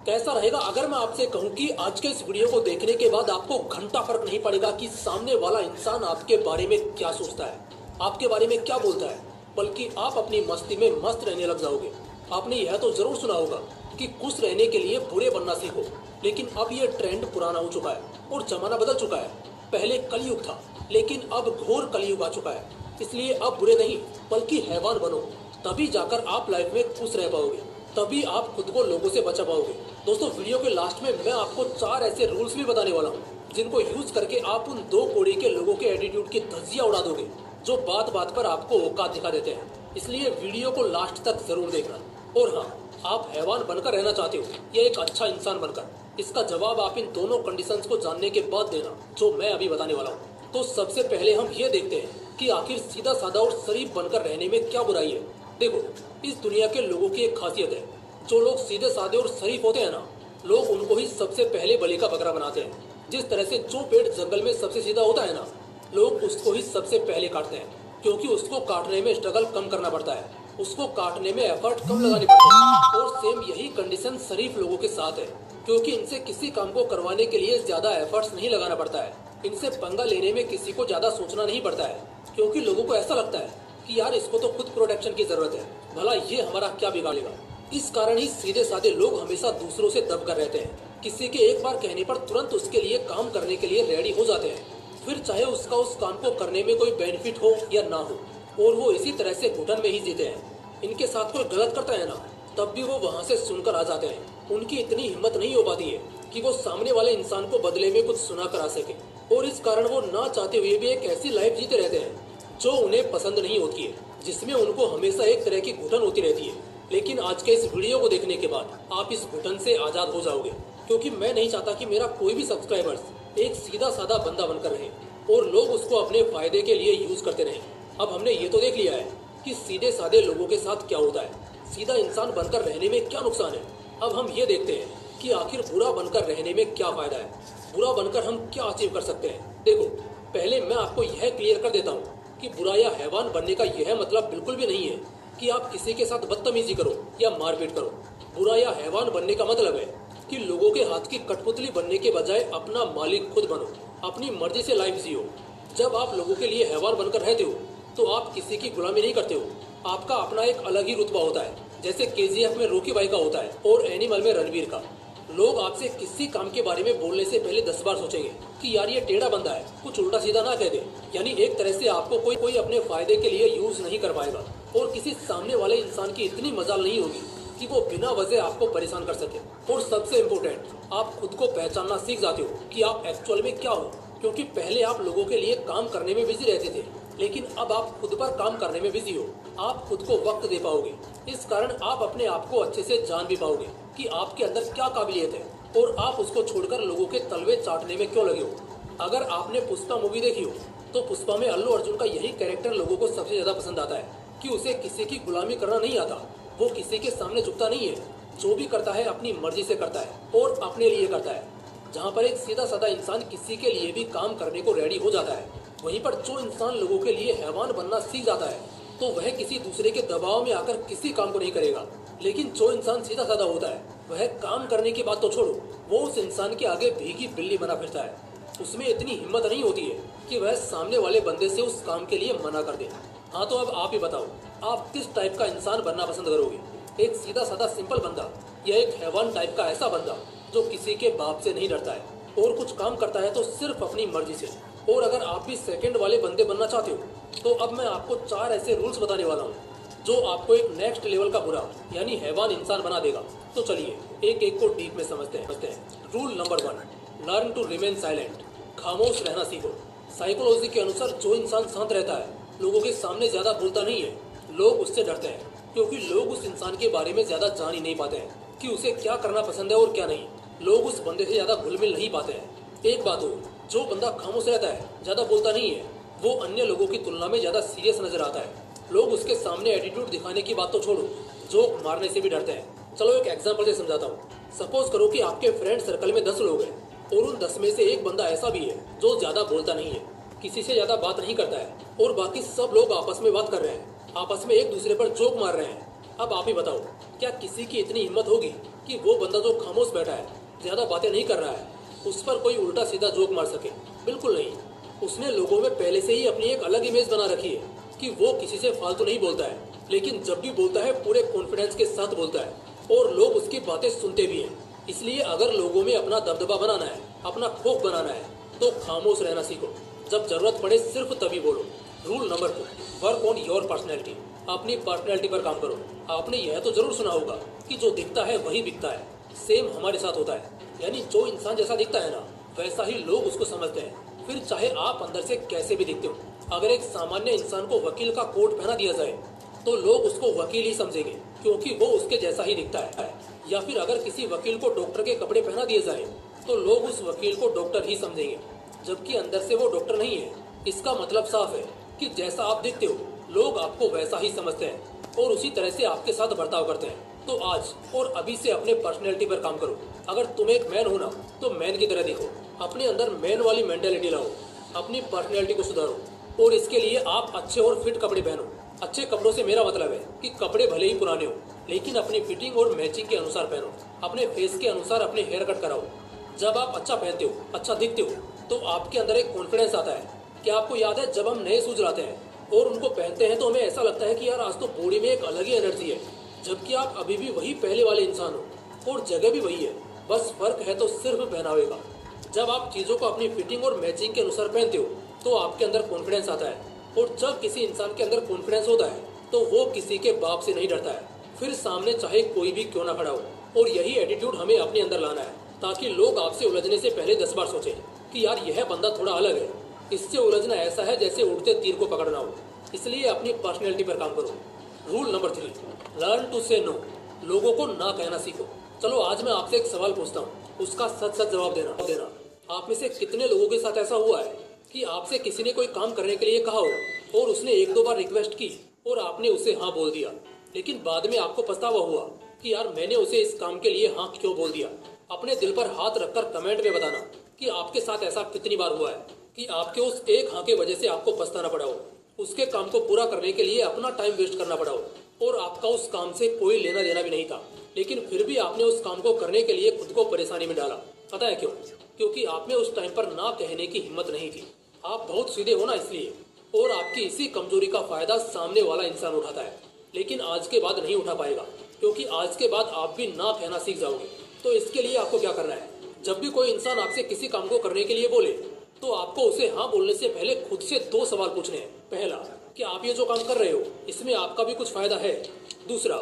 कैसा रहेगा अगर मैं आपसे कहूं कि आज के इस वीडियो को देखने के बाद आपको घंटा फर्क नहीं पड़ेगा कि सामने वाला इंसान आपके बारे में क्या सोचता है, आपके बारे में क्या बोलता है, बल्कि आप अपनी मस्ती में मस्त रहने लग जाओगे। आपने यह तो जरूर सुना होगा कि खुश रहने के लिए बुरे बनना सीखो, लेकिन अब यह ट्रेंड पुराना हो चुका है और जमाना बदल चुका है। पहले कलयुग था, लेकिन अब घोर कलयुग आ चुका है। इसलिए अब बुरे नहीं बल्कि हैवान बनो, तभी जाकर आप लाइफ में खुश रह पाओगे, तभी आप खुद को लोगों से बचा पाओगे। दोस्तों, वीडियो के लास्ट में मैं आपको 4 ऐसे रूल्स भी बताने वाला हूँ जिनको यूज करके आप उन 2 कोड़ी के लोगों के एटीट्यूड की धज्जियां उड़ा दोगे जो बात बात पर आपको औकात दिखा देते हैं। इसलिए वीडियो को लास्ट तक जरूर देखना। और हाँ, आप हैवान बनकर रहना चाहते हो या एक अच्छा इंसान बनकर, इसका जवाब आप इन दोनों कंडीशंस को जानने के बाद देना जो मैं अभी बताने वाला हूँ। तो सबसे पहले हम ये देखते हैं कि आखिर सीधा साधा और शरीफ बनकर रहने में क्या बुराई है। देखो, इस दुनिया के लोगों की एक खासियत है, जो लोग सीधे साधे और शरीफ होते हैं ना, लोग उनको ही सबसे पहले बलि का बकरा बनाते हैं। जिस तरह से जो पेड़ जंगल में सबसे सीधा होता है ना, लोग उसको ही सबसे पहले काटते हैं, क्योंकि उसको काटने में स्ट्रगल कम करना पड़ता है, उसको काटने में एफर्ट कम लगाने पड़ते हैं। और सेम यही कंडीशन शरीफ लोगों के साथ है, क्योंकि इनसे किसी काम को करवाने के लिए ज्यादा एफर्ट्स नहीं लगाना पड़ता है। इनसे पंगा लेने में किसी को ज्यादा सोचना नहीं पड़ता है, क्योंकि लोगों को ऐसा लगता है कि यार इसको तो खुद प्रोटेक्शन की जरूरत है, भला ये हमारा क्या बिगाड़ेगा। इस कारण ही सीधे साधे लोग हमेशा दूसरों से दब कर रहते हैं। किसी के एक बार कहने पर तुरंत उसके लिए काम करने के लिए रेडी हो जाते हैं, फिर चाहे उसका उस काम को करने में कोई बेनिफिट हो या ना हो। और वो इसी तरह से घुटन में ही जीते हैं। इनके साथ कोई गलत करता है ना, तब भी वो वहाँ से सुनकर आ जाते हैं। उनकी इतनी हिम्मत नहीं हो पाती है कि वो सामने वाले इंसान को बदले में कुछ सुना कर आ सके, और इस कारण वो ना चाहते हुए भी एक ऐसी लाइफ जीते रहते हैं जो उन्हें पसंद नहीं होती है, जिसमें उनको हमेशा एक तरह की घुटन होती रहती है। लेकिन आज के इस वीडियो को देखने के बाद आप इस घुटन से आजाद हो जाओगे, क्योंकि मैं नहीं चाहता कि मेरा कोई भी सब्सक्राइबर्स एक सीधा साधा बंदा बनकर रहे और लोग उसको अपने फायदे के लिए यूज करते रहे। अब हमने ये तो देख लिया है कि सीधे साधे लोगों के साथ क्या होता है, सीधा इंसान बनकर रहने में क्या नुकसान है। अब हम ये देखते हैं कि आखिर बुरा बनकर रहने में क्या फायदा है, बुरा बनकर हम क्या अचीव कर सकते हैं। देखो, पहले मैं आपको यह क्लियर कर देता हूँ कि बुरा या हैवान बनने का यह मतलब बिल्कुल भी नहीं है कि आप किसी के साथ बदतमीजी करो या मारपीट करो। बुरा या हैवान बनने का मतलब है कि लोगों के हाथ की कठपुतली बनने के बजाय अपना मालिक खुद बनो, अपनी मर्जी से लाइफ जियो। जब आप लोगों के लिए हैवान बनकर रहते हो तो आप किसी की गुलामी नहीं करते हो, आपका अपना एक अलग ही रुतबा होता है, जैसे KGF में रोकी भाई का होता है और एनिमल में रणवीर का। लोग आपसे किसी काम के बारे में बोलने से पहले 10 बार सोचेंगे कि यार ये टेढ़ा बंदा है, कुछ उल्टा सीधा ना कह दे। यानी एक तरह से आपको कोई अपने फायदे के लिए यूज नहीं कर पाएगा, और किसी सामने वाले इंसान की इतनी मजाल नहीं होगी कि वो बिना वजह आपको परेशान कर सके। और सबसे इम्पोर्टेंट, आप खुद को पहचानना सीख जाते हो कि आप एक्चुअल में क्या हो, क्योंकि पहले आप लोगों के लिए काम करने में बिजी रहते थे, लेकिन अब आप खुद पर काम करने में बिजी हो। आप खुद को वक्त दे पाओगे, इस कारण आप अपने आप को अच्छे से जान भी पाओगे कि आपके अंदर क्या काबिलियत है, और आप उसको छोड़कर लोगों के तलवे चाटने में क्यों लगे हो। अगर आपने पुष्पा मूवी देखी हो तो पुष्पा में अल्लू अर्जुन का यही कैरेक्टर लोगों को सबसे ज्यादा पसंद आता है कि उसे किसी की गुलामी करना नहीं आता, वो किसी के सामने झुकता नहीं है, जो भी करता है अपनी मर्जी से करता है और अपने लिए करता है। जहाँ पर एक सीधा साधा इंसान किसी के लिए भी काम करने को रेडी हो जाता है, वहीं पर जो इंसान लोगों के लिए हैवान बनना सीख जाता है तो वह किसी दूसरे के दबाव में आकर किसी काम को नहीं करेगा। लेकिन जो इंसान सीधा साधा होता है वह काम करने की बात तो छोड़ो, वो उस इंसान के आगे भीगी बिल्ली बना फिरता है। उसमें इतनी हिम्मत नहीं होती है कि वह सामने वाले बंदे से उस काम के लिए मना कर दे। हाँ, तो अब आप ही बताओ, आप किस टाइप का इंसान बनना पसंद करोगे, एक सीधा साधा सिंपल बंदा या एक हैवान टाइप का ऐसा बंदा जो किसी के बाप से नहीं डरता है और कुछ काम करता है तो सिर्फ अपनी मर्जी से। और अगर आप भी सेकंड वाले बंदे बनना चाहते हो तो अब मैं आपको 4 ऐसे रूल्स बताने वाला हूँ जो आपको एक नेक्स्ट लेवल का बुरा यानी हैवान इंसान बना देगा। तो चलिए एक एक को डीप में समझते हैं। Rule number 1, learn to remain silent. खामोश रहना सीखो। साइकोलॉजी के अनुसार जो इंसान शांत रहता है, लोगों के सामने ज्यादा बोलता नहीं है, लोग उससे डरते हैं, क्योंकि लोग उस इंसान के बारे में ज्यादा जान ही नहीं पाते हैं कि उसे क्या करना पसंद है और क्या नहीं। लोग उस बंदे से ज्यादा घुल मिल नहीं पाते हैं। एक बात हो, जो बंदा खामोश रहता है, ज्यादा बोलता नहीं है, वो अन्य लोगों की तुलना में ज्यादा सीरियस नजर आता है। लोग उसके सामने एटीट्यूड दिखाने की बात तो छोड़ो, जोक मारने से भी डरते हैं। चलो एक एग्जांपल से समझाता हूँ। सपोज करो कि आपके फ्रेंड सर्कल में 10 लोग हैं और उन 10 में से एक बंदा ऐसा भी है जो ज्यादा बोलता नहीं है, किसी से ज्यादा बात नहीं करता है, और बाकी सब लोग आपस में बात कर रहे हैं, आपस में एक दूसरे पर जोक मार रहे हैं। अब आप ही बताओ, क्या किसी की इतनी हिम्मत होगी कि वो बंदा जो खामोश बैठा है, ज्यादा बातें नहीं कर रहा है, उस पर कोई उल्टा सीधा जोक मार सके? बिल्कुल नहीं। उसने लोगों में पहले से ही अपनी एक अलग इमेज बना रखी है कि वो किसी से फालतू नहीं बोलता है, लेकिन जब भी बोलता है पूरे कॉन्फिडेंस के साथ बोलता है और लोग उसकी बातें सुनते भी हैं। इसलिए अगर लोगों में अपना दबदबा बनाना है, अपना खौफ बनाना है, तो खामोश रहना सीखो। जब जरूरत पड़े सिर्फ तभी बोलो। Rule number 2, work on your personality. अपनी पर्सनैलिटी पर काम करो। आपने यह तो जरूर सुना होगा कि जो दिखता है वही बिकता है। सेम हमारे साथ होता है, यानी जो इंसान जैसा दिखता है ना, वैसा ही लोग उसको समझते हैं, फिर चाहे आप अंदर से कैसे भी दिखते हो। अगर एक सामान्य इंसान को वकील का कोट पहना दिया जाए तो लोग उसको वकील ही समझेंगे, क्योंकि वो उसके जैसा ही दिखता है। या फिर अगर किसी वकील को डॉक्टर के कपड़े पहना दिए जाए तो लोग उस वकील को डॉक्टर ही समझेंगे, जबकि अंदर से वो डॉक्टर नहीं है। इसका मतलब साफ है कि जैसा आप दिखते हो लोग आपको वैसा ही समझते हैं और उसी तरह से आपके साथ बर्ताव करते हैं। तो आज और अभी से अपने पर्सनैलिटी पर काम करो। अगर तुम एक मैन हो ना, तो मैन की तरह दिखो। अपने अंदर मैन वाली मेंटेलिटी लाओ। अपनी पर्सनैलिटी को सुधारो और इसके लिए आप अच्छे और फिट कपड़े पहनो। अच्छे कपड़ों से मेरा मतलब है कि कपड़े भले ही पुराने हो, लेकिन अपनी फिटिंग और मैचिंग के अनुसार पहनो। अपने फेस के अनुसार अपने हेयर कट कराओ। जब आप अच्छा पहनते हो, अच्छा दिखते हो, तो आपके अंदर एक कॉन्फिडेंस आता है। क्या आपको याद है जब हम नए शूज लाते हैं और उनको पहनते हैं तो हमें ऐसा लगता है कि यार आज तो बॉडी में एक अलग ही एनर्जी है, जबकि आप अभी भी वही पहले वाले इंसान हो और जगह भी वही है, बस फर्क है तो सिर्फ पहनावे का। जब आप चीजों को अपनी फिटिंग और मैचिंग के अनुसार पहनते हो तो आपके अंदर कॉन्फिडेंस आता है, और जब किसी इंसान के अंदर कॉन्फिडेंस होता है तो वो किसी के बाप से नहीं डरता है, फिर सामने चाहे कोई भी क्यों ना खड़ा हो। और यही एटीट्यूड हमें अपने अंदर लाना है, ताकि लोग आपसे उलझने से पहले 10 बार सोचें कि यार यह बंदा थोड़ा अलग है। इससे उलझना ऐसा है जैसे उड़ते तीर को पकड़ना हो। इसलिए अपनी पर्सनैलिटी पर काम करो। रूल नंबर 3, लर्न टू से नो। लोगों को ना कहना सीखो। चलो आज मैं आपसे एक सवाल पूछता हूँ, उसका सच सच जवाब देना। आप में से कितने लोगों के साथ ऐसा हुआ है कि आपसे किसी ने कोई काम करने के लिए कहा हो और उसने 1-2 बार रिक्वेस्ट की और आपने उसे हाँ बोल दिया, लेकिन बाद में आपको पछतावा हुआ कि यार मैंने उसे इस काम के लिए हाँ क्यों बोल दिया? अपने दिल पर हाथ रखकर कमेंट में बताना कि आपके साथ ऐसा कितनी बार हुआ है कि आपके उस एक हाँ के वजह से आपको पछताना पड़ा हो, उसके काम को पूरा करने के लिए अपना टाइम वेस्ट करना पड़ा हो, और आपका उस काम से कोई लेना देना भी नहीं था, लेकिन फिर भी आपने उस काम को करने के लिए खुद को परेशानी में डाला। पता है क्यों? क्योंकि आप में उस टाइम पर ना कहने की हिम्मत नहीं थी। आप बहुत सीधे हो ना, इसलिए। और आपकी इसी कमजोरी का फायदा सामने वाला इंसान उठाता है, लेकिन आज के बाद नहीं उठा पाएगा, क्योंकि आज के बाद आप भी ना कहना सीख जाओगे। तो इसके लिए आपको क्या करना है? जब भी कोई इंसान आपसे किसी काम को करने के लिए बोले तो आपको उसे हाँ बोलने से पहले खुद से 2 सवाल पूछने हैं। पहला, क्या आप ये जो काम कर रहे हो इसमें आपका भी कुछ फायदा है? दूसरा,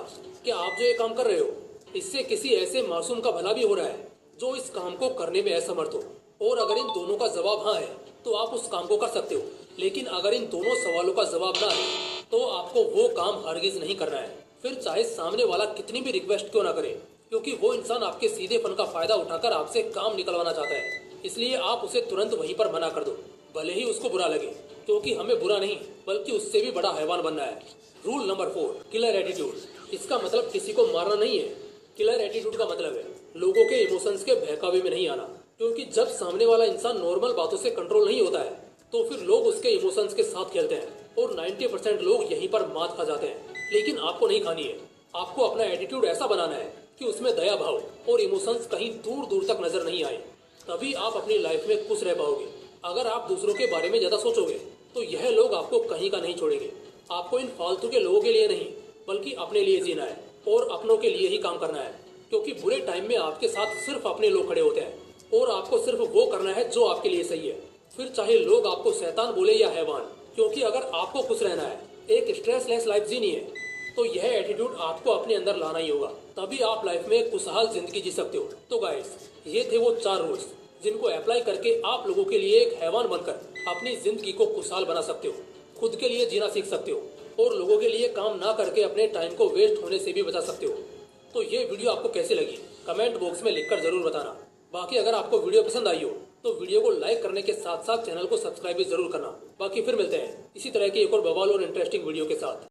क्या आप जो ये काम कर रहे हो इससे किसी ऐसे मासूम का भला भी हो रहा है जो इस काम को करने में असमर्थ हो? और अगर इन दोनों का जवाब हाँ है तो आप उस काम को कर सकते हो, लेकिन अगर इन दोनों सवालों का जवाब ना है तो आपको वो काम हरगिज नहीं करना है, फिर चाहे सामने वाला कितनी भी रिक्वेस्ट क्यों ना करे, क्योंकि वो इंसान आपके सीधेपन का फायदा उठाकर आपसे काम निकलवाना चाहता है। इसलिए आप उसे तुरंत वहीं पर मना कर दो, भले ही उसको बुरा लगे, क्योंकि हमें बुरा नहीं बल्कि उससे भी बड़ा हैवान बनना है। Rule number 4, killer attitude. इसका मतलब किसी को मारना नहीं है। किलर एटीट्यूड का मतलब है लोगों के इमोशंस के बहकावे में नहीं आना, क्योंकि जब सामने वाला इंसान नॉर्मल बातों से कंट्रोल नहीं होता है तो फिर लोग उसके इमोशंस के साथ खेलते हैं और 90% लोग यहीं पर मात खा जाते हैं। लेकिन आपको नहीं खानी है। आपको अपना एटीट्यूड ऐसा बनाना है कि उसमें दया भाव और इमोशंस कहीं दूर दूर तक नजर नहीं आए, तभी आप अपनी लाइफ में खुश रह पाओगे। अगर आप दूसरों के बारे में ज्यादा सोचोगे तो यह लोग आपको कहीं का नहीं छोड़ेंगे। आपको इन फालतू के लोगों के लिए नहीं बल्कि अपने लिए जीना है और अपनों के लिए ही काम करना है, क्योंकि बुरे टाइम में आपके साथ सिर्फ अपने लोग खड़े होते हैं और आपको सिर्फ वो करना है जो आपके लिए सही है, फिर चाहे लोग आपको शैतान बोले या हैवान। क्योंकि अगर आपको खुश रहना है, एक स्ट्रेसलेस लाइफ जीनी है, तो यह एटीट्यूड आपको अपने अंदर लाना ही होगा, तभी आप लाइफ में एक खुशहाल जिंदगी जी सकते हो। तो गाइस, ये थे वो 4 रूल्स जिनको अप्लाई करके आप लोगों के लिए एक हैवान बनकर अपनी जिंदगी को खुशहाल बना सकते हो, खुद के लिए जीना सीख सकते हो और लोगों के लिए काम ना करके अपने टाइम को वेस्ट होने से भी बचा सकते हो। तो ये वीडियो आपको कैसी लगी कमेंट बॉक्स में लिखकर जरूर बताना। बाकी अगर आपको वीडियो पसंद आई हो तो वीडियो को लाइक करने के साथ साथ चैनल को सब्सक्राइब भी जरूर करना। बाकी फिर मिलते हैं इसी तरह की एक और बवाल और इंटरेस्टिंग वीडियो के साथ।